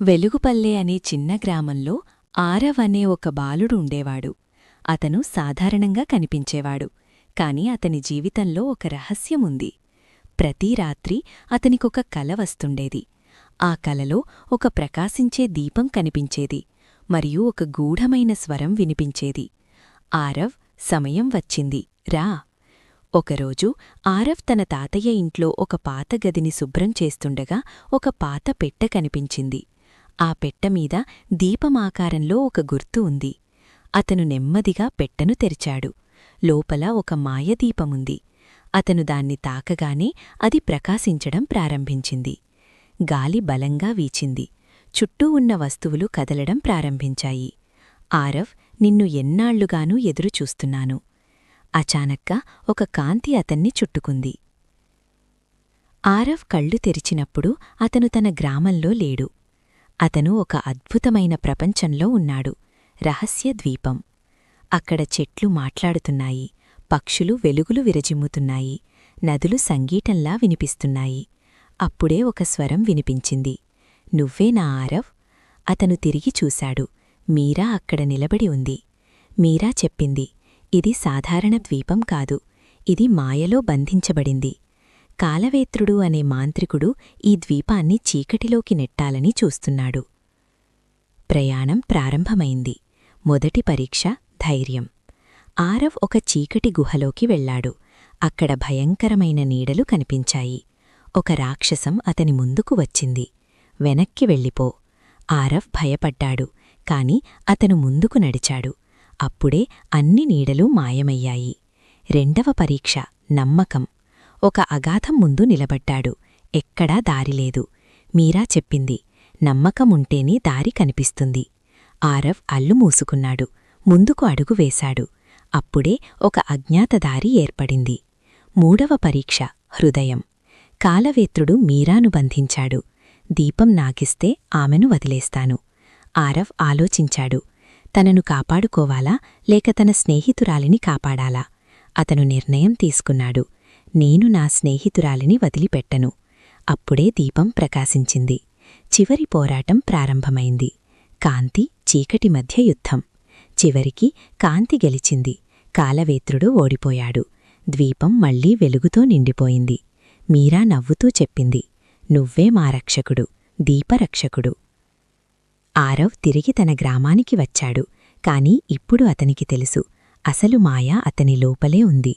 వెలుగుపల్లె అనే చిన్న గ్రామంలో ఆరవ్ అనే ఒక బాలుడు ఉండేవాడు. అతను సాధారణంగా కనిపించేవాడు, కాని అతని జీవితంలో ఒక రహస్యముంది. ప్రతి రాత్రి అతనికొక కల వస్తుండేది. ఆ కలలో ఒక ప్రకాశించే దీపం కనిపించేది, మరియు ఒక గూఢమైన స్వరం వినిపించేది. ఆరవ్, సమయం వచ్చింది, రా. ఒకరోజు ఆరవ్ తన తాతయ్య ఇంట్లో ఒక పాత గదిని శుభ్రం చేస్తుండగా ఒక పాత పెట్టె కనిపించింది. ఆ పెట్టెమీద దీపమాకారంలో ఒక గుర్తు ఉంది. అతను నెమ్మదిగా పెట్టెను తెరిచాడు. లోపల ఒక మాయదీపముంది. అతను దాన్ని తాకగానే అది ప్రకాశించడం ప్రారంభించింది. గాలి బలంగా వీచింది. చుట్టూ ఉన్న వస్తువులు కదలడం ప్రారంభించాయి. ఆరవ్, నిన్ను ఎన్నాళ్లుగానూ ఎదురుచూస్తున్నాను. అచానక్గా ఒక కాంతి అతన్ని చుట్టుకుంది. ఆరవ్ కళ్ళు తెరిచినప్పుడు అతను తన గ్రామంలో లేడు. అతను ఒక అద్భుతమైన ప్రపంచంలో ఉన్నాడు. రహస్య ద్వీపం. అక్కడ చెట్లు మాట్లాడుతున్నాయి, పక్షులు వెలుగులు విరజిమ్ముతున్నాయి, నదులు సంగీతంలా వినిపిస్తున్నాయి. అప్పుడే ఒక స్వరం వినిపించింది. నువ్వే నా ఆరవ్? అతను తిరిగి చూశాడు. మీరా అక్కడ నిలబడి ఉంది. మీరా చెప్పింది, ఇది సాధారణ ద్వీపం కాదు, ఇది మాయలో బంధించబడింది. కాలవేత్రుడు అనే మాంత్రికుడు ఈ ద్వీపాన్ని చీకటిలోకి నెట్టాలని చూస్తున్నాడు. ప్రయాణం ప్రారంభమైంది. మొదటి పరీక్ష ధైర్యం. ఆరవ్ ఒక చీకటి గుహలోకి వెళ్లాడు. అక్కడ భయంకరమైన నీడలు కనిపించాయి. ఒక రాక్షసం అతని ముందుకు వచ్చింది. వెనక్కి వెళ్ళిపో. ఆరవ్ భయపడ్డాడు, కాని అతను ముందుకు నడిచాడు. అప్పుడే అన్ని నీడలు మాయమయ్యాయి. రెండవ పరీక్ష నమ్మకం. ఒక అగాధం ముందు నిలబడ్డాడు. ఎక్కడా దారిలేదు. మీరా చెప్పింది, నమ్మకముంటేనే దారి కనిపిస్తుంది. ఆరవ్ అల్లు మూసుకున్నాడు. ముందుకు అడుగు వేశాడు. అప్పుడే ఒక అజ్ఞాత దారి ఏర్పడింది. మూడవ పరీక్ష హృదయం. కాలవేత్రుడు మీరాను బంధించాడు. దీపం నాకిస్తే ఆమెను వదిలేస్తాను. ఆరవ్ ఆలోచించాడు. తనను కాపాడుకోవాలా లేక తన స్నేహితురాలిని కాపాడాలా? అతను నిర్ణయం తీసుకున్నాడు. నేను నా స్నేహితురాలిని వదిలిపెట్టను. అప్పుడే దీపం ప్రకాశించింది. చివరి పోరాటం ప్రారంభమైంది. కాంతి, చీకటి మధ్య యుద్ధం. చివరికి కాంతి గెలిచింది. కాలవేత్రుడు ఓడిపోయాడు. ద్వీపం మళ్లీ వెలుగుతో నిండిపోయింది. మీరా నవ్వుతూ చెప్పింది, నువ్వే మా రక్షకుడు, దీపరక్షకుడు. ఆరవ్ తిరిగి తన గ్రామానికి వచ్చాడు. కాని ఇప్పుడు అతనికి తెలుసు, అసలు మాయ అతని లోపలే ఉంది.